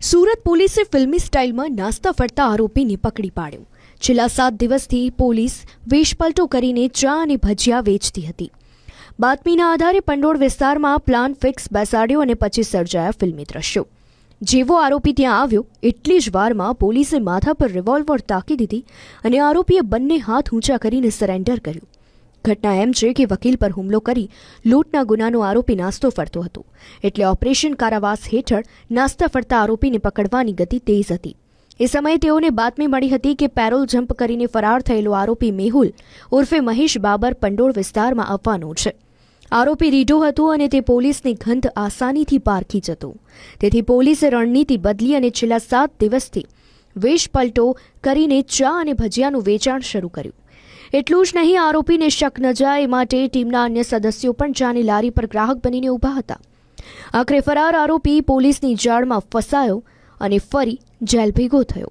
સુરત પોલીસે ફિલ્મી સ્ટાઇલમાં નાસ્તા ફરતા આરોપીને પકડી પાડ્યો। છેલ્લા 7 દિવસથી પોલીસ વેશપલટો કરીને ચા અને ભજીયા વેચતી હતી। બાતમીના આધારે પંડોળ વિસ્તારમાં પ્લાન ફિક્સ બેસાડ્યો અને પછી સર્જાયા ફિલ્મી દ્રશ્યો। જેવો આરોપી ત્યાં આવ્યો એટલી જ વારમાં પોલીસે માથા પર રિવોલ્વર તાકી દીધી અને આરોપીએ બંને હાથ ઊંચા કરીને સરેન્ડર કર્યું। ઘટના એમ છે કે વકીલ પર હુમલો કરી લૂંટના ગુનાનો આરોપી નાસ્તો ફરતો હતો, એટલે ઓપરેશન કારાવાસ હેઠળ નાસ્તા ફરતા આરોપીને પકડવાની ગતિ તેજ હતી। એ સમયે તેઓને બાતમી મળી હતી કે પેરોલ જમ્પ કરીને ફરાર થયેલો આરોપી મેહુલ ઉર્ફે મહેશ બાબર પંડોળ વિસ્તારમાં આવવાનો છે। આરોપી રીઢો હતો અને તે પોલીસની ગંધ આસાનીથી પારખી જતો, તેથી પોલીસે રણનીતિ બદલી અને છેલ્લા 7 દિવસથી વેશપલટો કરીને ચા અને ભજીયાનું વેચાણ શરૂ કર્યું। એટલું જ નહીં, આરોપીને શક ન જાય એ માટે ટીમના અન્ય સદસ્યો પણ ચાની લારી પર ગ્રાહક બનીને ઊભા હતા। આખરે ફરાર આરોપી પોલીસની જાળમાં ફસાયો અને ફરી જેલ ભેગો થયો।